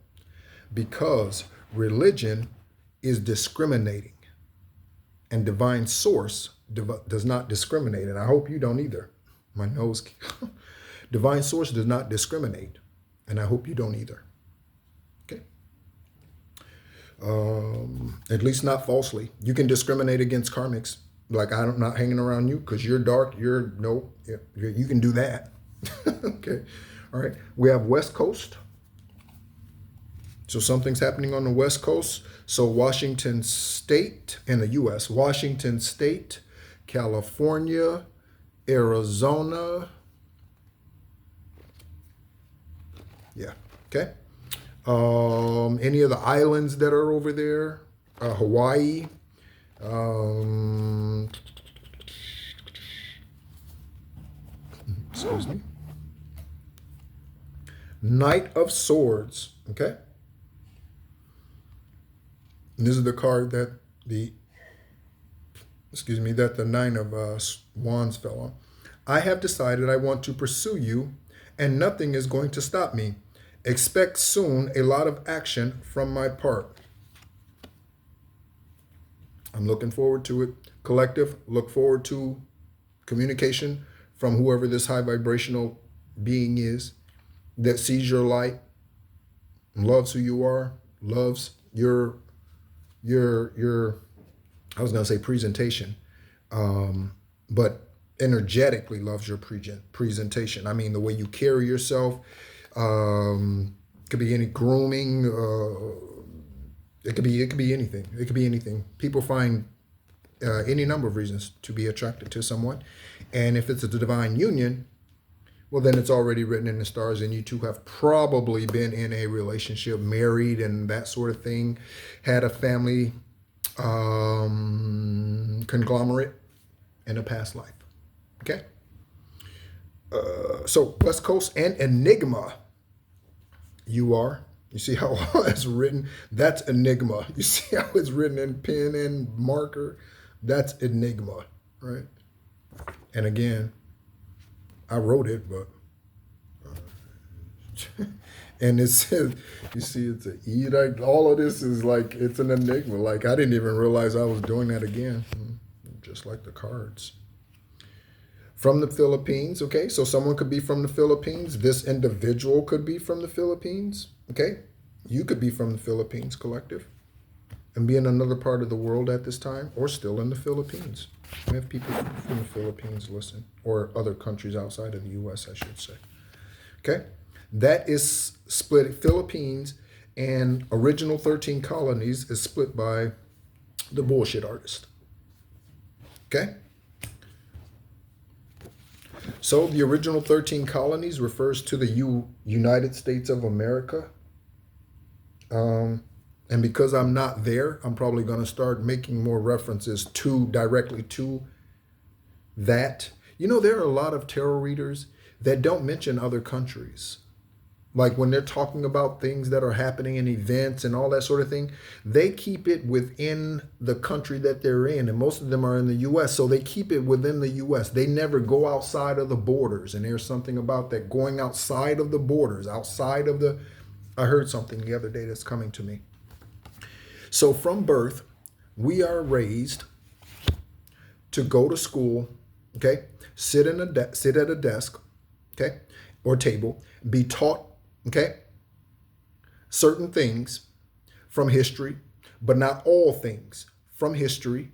Speaker 1: Because religion is discriminating, and divine source does not discriminate, and I hope you don't either. My nose. Divine source does not discriminate, and I hope you don't either. Okay. At least not falsely. You can discriminate against karmics. Like, I'm not hanging around you because you're dark. You can do that. Okay. All right. We have West Coast. So something's happening on the West Coast. So Washington State in the U.S., Washington State, California, Arizona. Yeah. Okay. Any of the islands that are over there, Hawaii. Excuse me. Knight of Swords. Okay. And this is the card that the Nine of Wands fell on. I have decided I want to pursue you, and nothing is going to stop me. Expect soon a lot of action from my part. I'm looking forward to it. Collective, look forward to communication from whoever this high vibrational being is that sees your light, loves who you are, loves your I was going to say presentation, but energetically loves your presentation. I mean, the way you carry yourself, could be any grooming, it could be anything. It could be anything. People find any number of reasons to be attracted to someone. And if it's a divine union, well, then it's already written in the stars, and you two have probably been in a relationship, married and that sort of thing, had a family conglomerate in a past life. Okay? So West Coast and Enigma. You see how it's written? That's Enigma. You see how it's written in pen and marker? That's Enigma, right? And again, I wrote it, but and it says, you see, it's an E. Like, all of this is like, it's an enigma. Like, I didn't even realize I was doing that again, just like the cards. From the Philippines, okay? So someone could be from the Philippines. This individual could be from the Philippines, okay? You could be from the Philippines, collective, and be in another part of the world at this time, or still in the Philippines. We have people from the Philippines listen, or other countries outside of the U.S., I should say. Okay? That is split. Philippines and original 13 colonies is split by the bullshit artist. Okay? So the original 13 colonies refers to the United States of America. And because I'm not there, I'm probably going to start making more references directly to that. You know, there are a lot of tarot readers that don't mention other countries. Like when they're talking about things that are happening in events and all that sort of thing, they keep it within the country that they're in. And most of them are in the U.S., so they keep it within the U.S. They never go outside of the borders. And there's something about that, going outside of the borders, outside of the... I heard something the other day that's coming to me. So from birth, we are raised to go to school, okay? Sit at a desk, okay? Or table, be taught, okay, certain things from history, but not all things from history,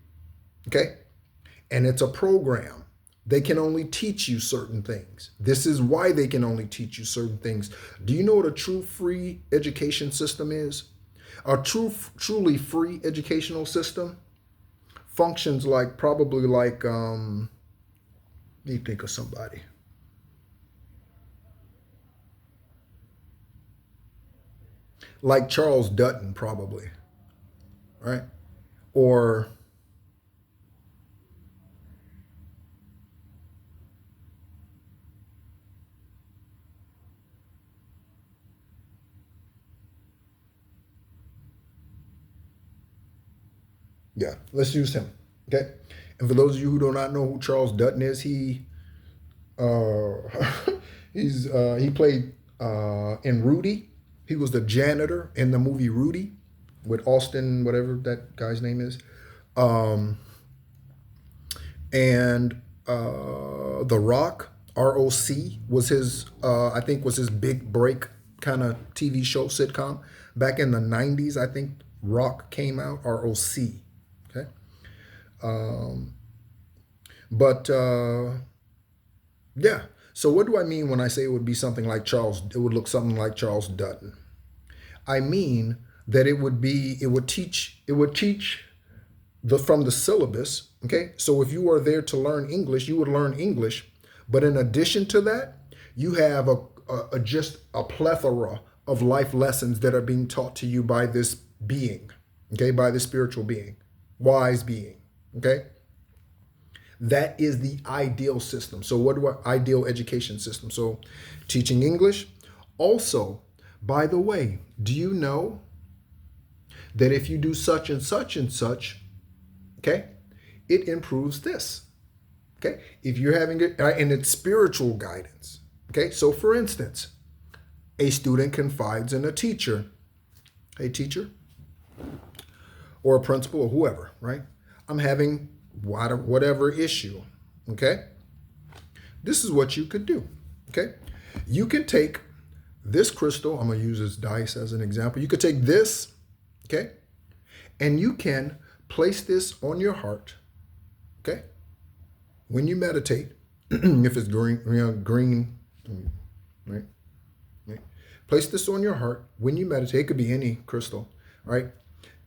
Speaker 1: okay? And it's a program. They can only teach you certain things. This is why they can only teach you certain things. Do you know what a true free education system is? A truly free educational system functions like, probably like, let me think of somebody. Like Charles Dutton, probably, right? Or Yeah, let's use him. Okay. And for those of you who do not know who Charles Dutton is, uh, he played in Rudy. He was the janitor in the movie Rudy with Austin, whatever that guy's name is. Um, and The Rock, ROC, was his, I think, was his big break kind of TV show sitcom back in the '90s. I think Rock came out, ROC. Okay, but yeah. So what do I mean when I say it would be something like Charles? It would look something like Charles Dutton. I mean that it would teach the from the syllabus. Okay, so if you are there to learn English, you would learn English, but in addition to that, you have just a plethora of life lessons that are being taught to you by this being. Okay, by this spiritual being, wise being. Okay, that is the ideal system. So what do I ideal education system? So teaching English. Also, by the way, do you know that if you do such and such and such, okay, it improves this. Okay, if you're having it, and it's spiritual guidance. Okay, so for instance, a student confides in a teacher. Hey, teacher, or a principal or whoever, right? I'm having whatever issue. Okay, this is what you could do. Okay, you can take this crystal. I'm going to use this dice as an example. You could take this, okay, and you can place this on your heart. Okay, when you meditate, if it's green, green, right? Place this on your heart when you meditate. It could be any crystal, right?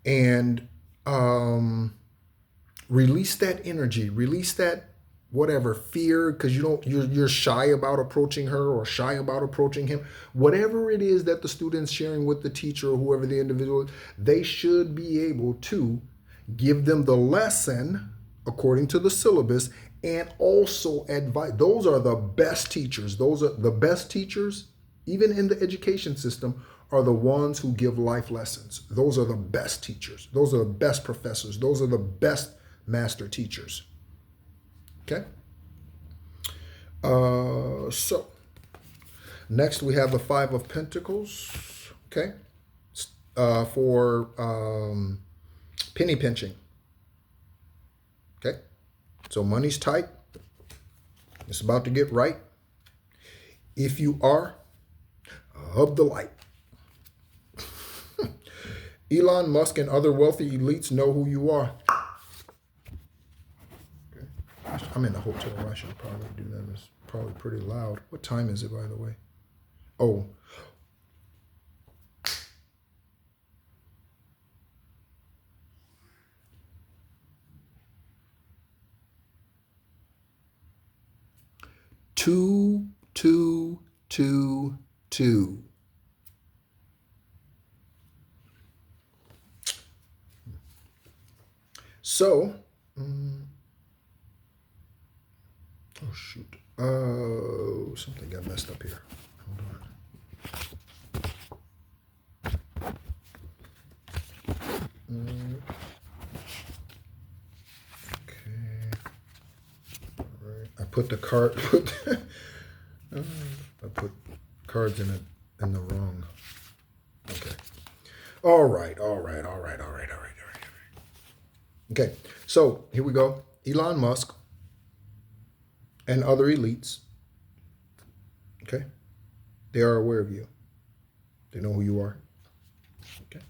Speaker 1: And release that energy, release that whatever fear, because you're shy about approaching her or shy about approaching him. Whatever it is that the student's sharing with the teacher or whoever the individual is, they should be able to give them the lesson according to the syllabus and also advise. Those are the best teachers. Those are the best teachers, even in the education system, are the ones who give life lessons. Those are the best teachers. Those are the best professors. Those are the best master teachers. Okay. So next we have the Five of Pentacles. Okay. For penny pinching. Okay. So money's tight. It's about to get right. If you are of the light. Elon Musk and other wealthy elites know who you are. Okay. I'm in a hotel. I should probably do that. It's probably pretty loud. What time is it, by the way? Oh. Two. So, oh shoot. Oh, something got messed up here. Hold on. Okay. All right. I put the card. I put cards in the wrong. Okay. All right. Okay. So here we go. Elon Musk and other elites. Okay. They are aware of you. They know who you are. Okay.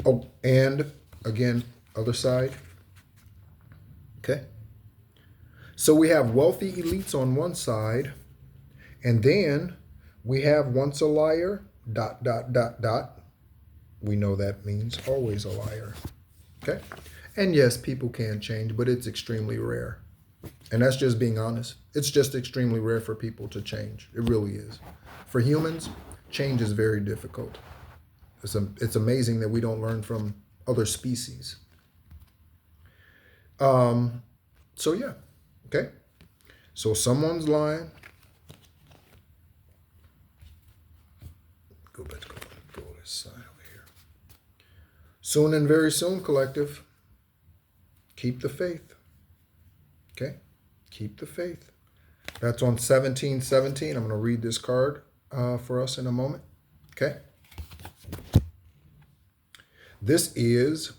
Speaker 1: Oh, and again, other side. Okay. So we have wealthy elites on one side, and then we have once a liar, ... We know that means always a liar. Okay. And yes, people can change, but it's extremely rare. And that's just being honest. It's just extremely rare for people to change. It really is. For humans, change is very difficult. It's amazing that we don't learn from other species. So yeah, okay. So someone's lying. Go back. this side over here. Soon and very soon, collective. Keep the faith. Okay? Keep the faith. That's on 1717. I'm going to read this card for us in a moment. Okay? This is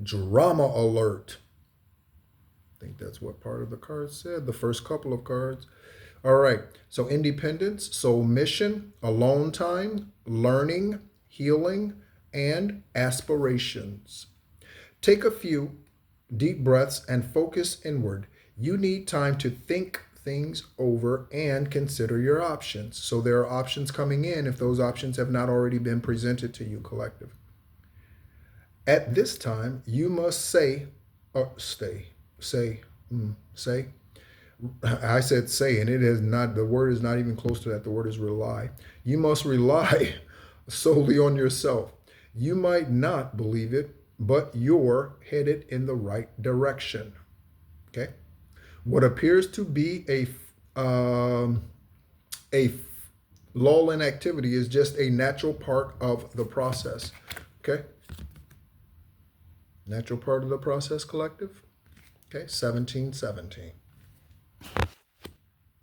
Speaker 1: drama alert. I think that's what part of the card said, the first couple of cards. All right. So independence, soul mission, alone time, learning, healing, and aspirations. Take a few deep breaths and focus inward. You need time to think things over and consider your options. So there are options coming in if those options have not already been presented to you, collective. At this time, you must say. I said say, and it is not, the word is not even close to that. The word is rely. You must rely solely on yourself. You might not believe it, but you're headed in the right direction. Okay? What appears to be a lull in activity is just a natural part of the process. Okay? Natural part of the process, collective. Okay, 1717.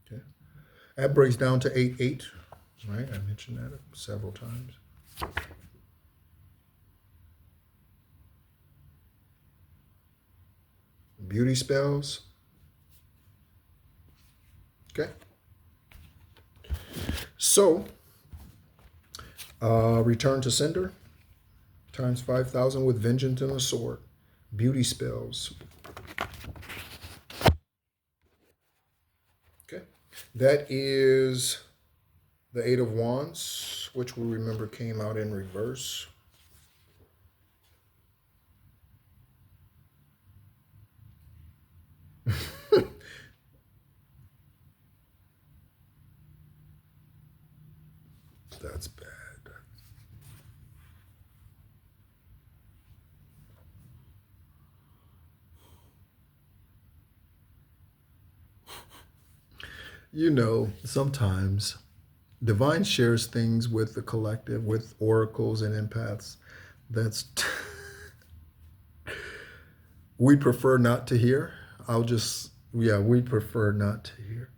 Speaker 1: Okay. That breaks down to 8-8. Right? I mentioned that several times. Beauty spells. Okay. So, return to sender times 5,000 with vengeance and a sword. Beauty spells. Okay. That is the Eight of Wands, which we remember came out in reverse. That's bad. You know, sometimes divine shares things with the collective, with oracles and empaths. That's we prefer not to hear. We prefer not to hear.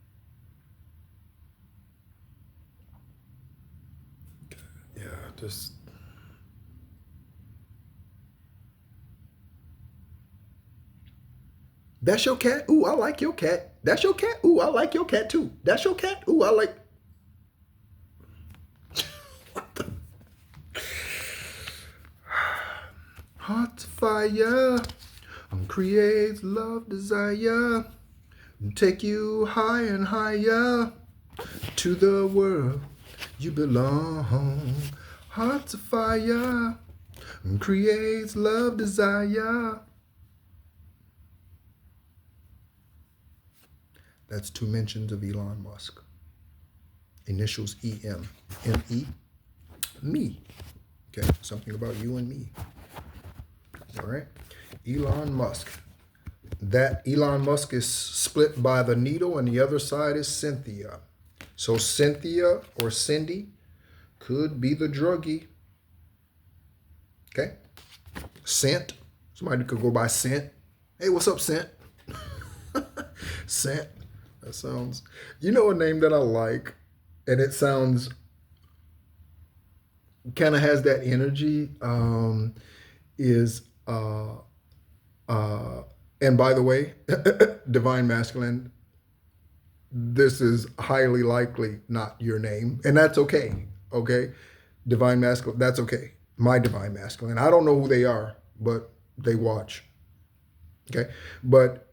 Speaker 1: Yeah, just. That's your cat? Ooh, I like your cat. That's your cat? Ooh, I like your cat too. That's your cat? Ooh, I like. Heart fire creates love, desire, take you high and higher to the world you belong. Heart fire creates love, desire. That's two mentions of Elon Musk. Initials EM. M-E. Me. Okay, something about you and me. All right. Elon Musk. That Elon Musk is split by the needle and the other side is Cynthia. So Cynthia or Cindy could be the druggie. Okay. Scent. Somebody could go by Scent. Hey, what's up, Scent? Scent. That sounds, you know, a name that I like, and it sounds, kind of has that energy, is, and by the way, divine masculine, this is highly likely not your name, and that's okay, okay? Divine masculine, that's okay. My divine masculine. I don't know who they are, but they watch, okay? But,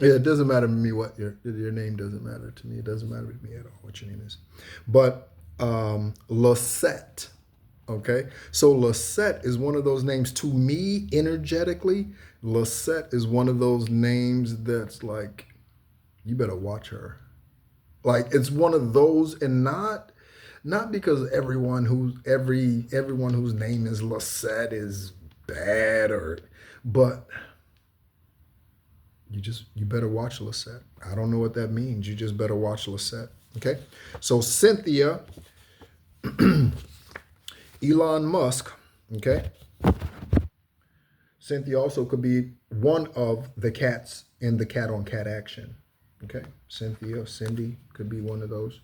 Speaker 1: yeah, it doesn't matter to me what your name doesn't matter to me. It doesn't matter to me at all what your name is. But Lisette, okay? So Lisette is one of those names to me energetically. Lisette is one of those names that's like, you better watch her. Like it's one of those, and not because everyone whose name is Lisette is bad, but You better watch Lisette. I don't know what that means. You just better watch Lisette. Okay? So Cynthia, Elon Musk, okay? Cynthia also could be one of the cats in the cat on cat action. Okay? Cynthia, Cindy could be one of those.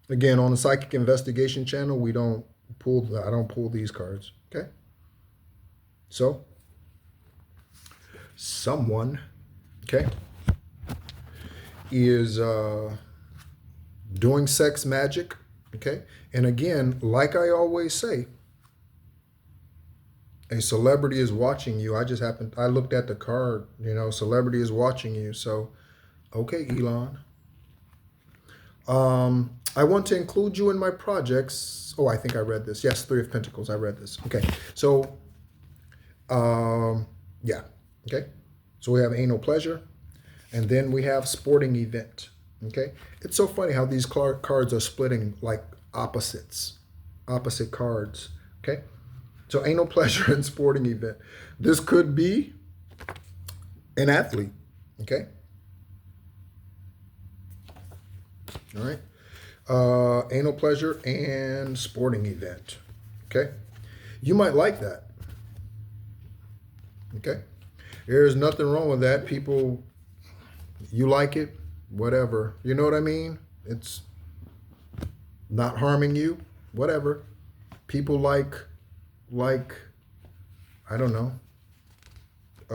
Speaker 1: Again, on the Psychic Investigation channel, I don't pull these cards. Okay? So, someone, okay, is doing sex magic, okay? And again, like I always say, a celebrity is watching you. I looked at the card, celebrity is watching you. So, okay, Elon. I want to include you in my projects. Oh, I think I read this. Yes, Three of Pentacles. I read this. Okay. So, yeah. Okay. So we have anal pleasure. And then we have sporting event. Okay. It's so funny how these cards are splitting like opposite cards. Okay. So anal pleasure and sporting event. This could be an athlete. Okay. All right. Anal pleasure and sporting event. Okay. You might like that. Okay. There's nothing wrong with that. People, you like it, whatever. You know what I mean? It's not harming you, whatever. People like, I don't know. I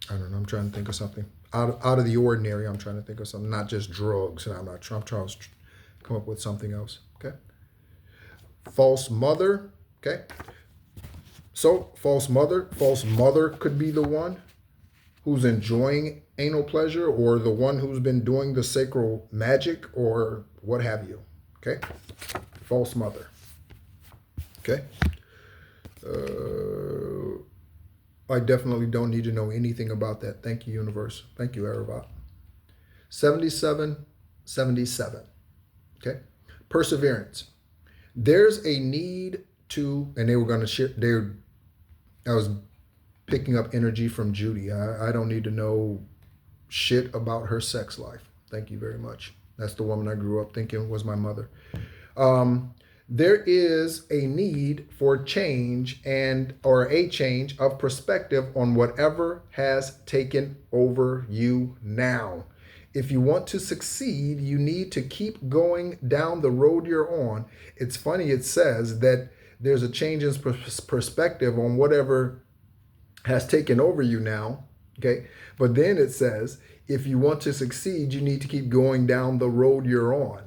Speaker 1: don't know. I'm trying to think of something out of the ordinary. I'm trying to think of something, not just drugs. And I'm trying to come up with something else. Okay. False mother. Okay. So false mother could be the one who's enjoying anal pleasure, or the one who's been doing the sacral magic, or what have you. Okay. False mother. Okay. I definitely don't need to know anything about that. Thank you, universe. Thank you, Aravat. 77. Okay. Perseverance. There's a need to, and they were going to share, I was picking up energy from Judy. I don't need to know shit about her sex life. Thank you very much. That's the woman I grew up thinking was my mother. There is a need for change or a change of perspective on whatever has taken over you now. If you want to succeed, you need to keep going down the road you're on. It's funny, it says that there's a change in perspective on whatever has taken over you now, okay? But then it says, if you want to succeed, you need to keep going down the road you're on.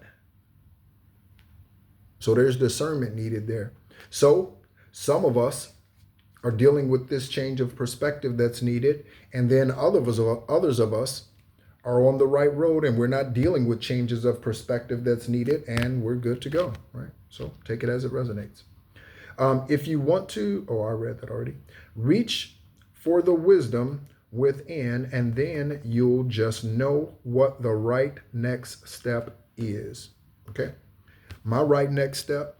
Speaker 1: So there's discernment needed there. So some of us are dealing with this change of perspective that's needed, and then others of us are on the right road, and we're not dealing with changes of perspective that's needed, and we're good to go, right? So take it as it resonates. If you want to, I read that already. Reach for the wisdom within, and then you'll just know what the right next step is. Okay. My right next step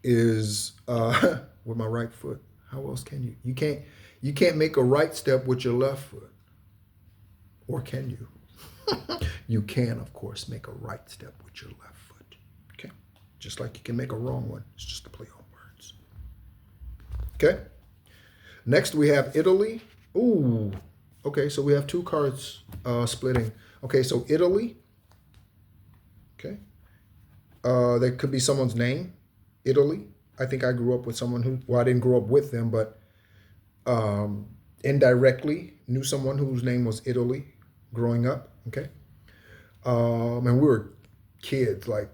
Speaker 1: is with my right foot. How else can you? You can't make a right step with your left foot. Or can you? You can, of course, make a right step with your left foot. Okay? Just like you can make a wrong one. It's just a play on words. Okay? Next we have Italy. Ooh. Okay, so we have two cards splitting. Okay, so Italy. Okay. That could be someone's name. Italy. I think I grew up with someone I didn't grow up with them, but indirectly knew someone whose name was Italy growing up. Okay. And we were kids, like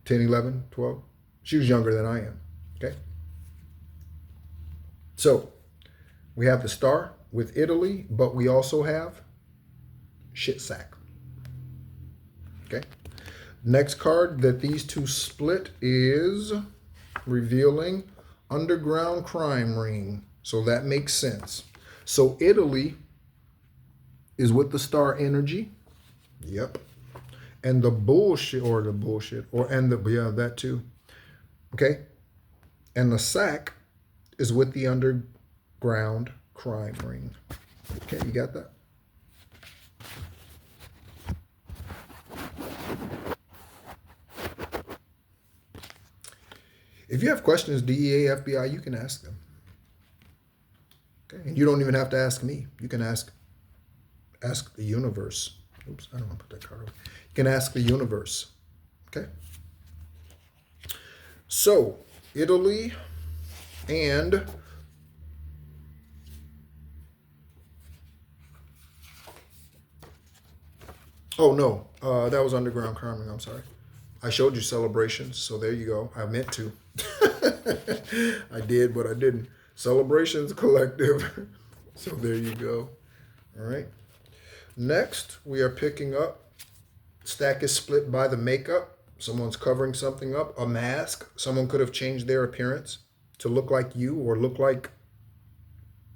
Speaker 1: 10, 11, 12. She was younger than I am. Okay. So we have the star with Italy, but we also have shit sack. Okay. Next card that these two split is revealing underground crime ring. So that makes sense. So Italy is with the star energy. Yep. And the bullshit, and the, yeah, that too. Okay. And the sack is with the underground crime ring. Okay, you got that? If you have questions, DEA, FBI, you can ask them. Okay, and you don't even have to ask me. You can ask the universe. Oops, I don't want to put that card away. You can ask the universe. Okay. So, Italy and oh no, that was underground crime. I'm sorry. I showed you celebrations, so there you go. I meant to. I did, but I didn't. Celebrations collective. So there you go. All right. Next, we are picking up. Stack is split by the makeup. Someone's covering something up. A mask. Someone could have changed their appearance to look like you or look like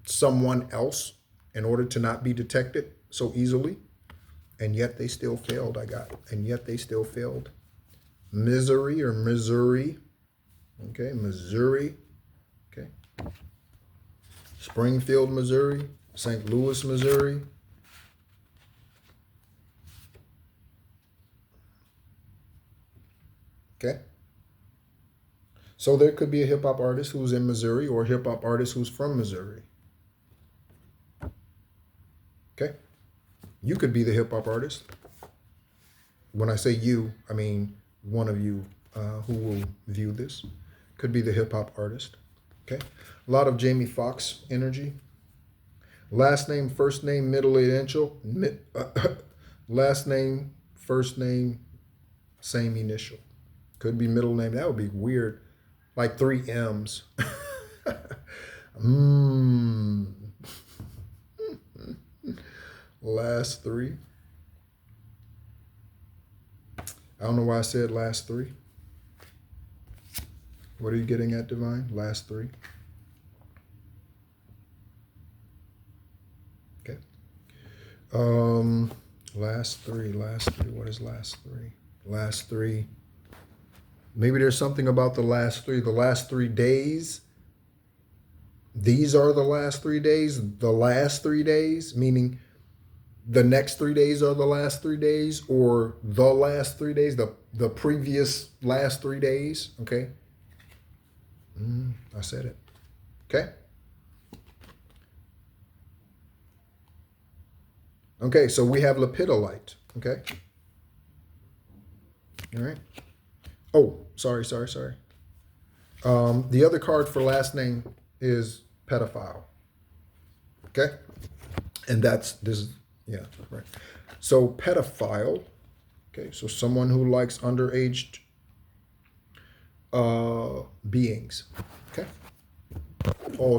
Speaker 1: someone else in order to not be detected so easily. And yet they still failed. And yet they still failed. Misery or Missouri. Okay, Missouri. Okay. Springfield, Missouri. St. Louis, Missouri. Okay. So there could be a hip hop artist who's in Missouri or a hip hop artist who's from Missouri. Okay. You could be the hip hop artist. When I say you, I mean one of you who will view this. Could be the hip hop artist. Okay. A lot of Jamie Foxx energy. Last name, first name, middle initial. Last name, first name, same initial. Could be middle name. That would be weird. Like 3 M's. Last 3. I don't know why I said last 3. What are you getting at, Divine? Last 3. Okay. Last 3. What is last 3? Last 3. Maybe there's something about the last 3. The last 3 days. These are the last 3 days. The last 3 days, meaning the next 3 days are the last 3 days, or the last 3 days, the previous last 3 days. Okay. I said it. Okay. Okay, so we have lepidolite. Okay. All right. Oh, sorry. The other card for last name is pedophile. Okay. And this is, yeah, right. So pedophile. Okay, so someone who likes underage beings. Okay. All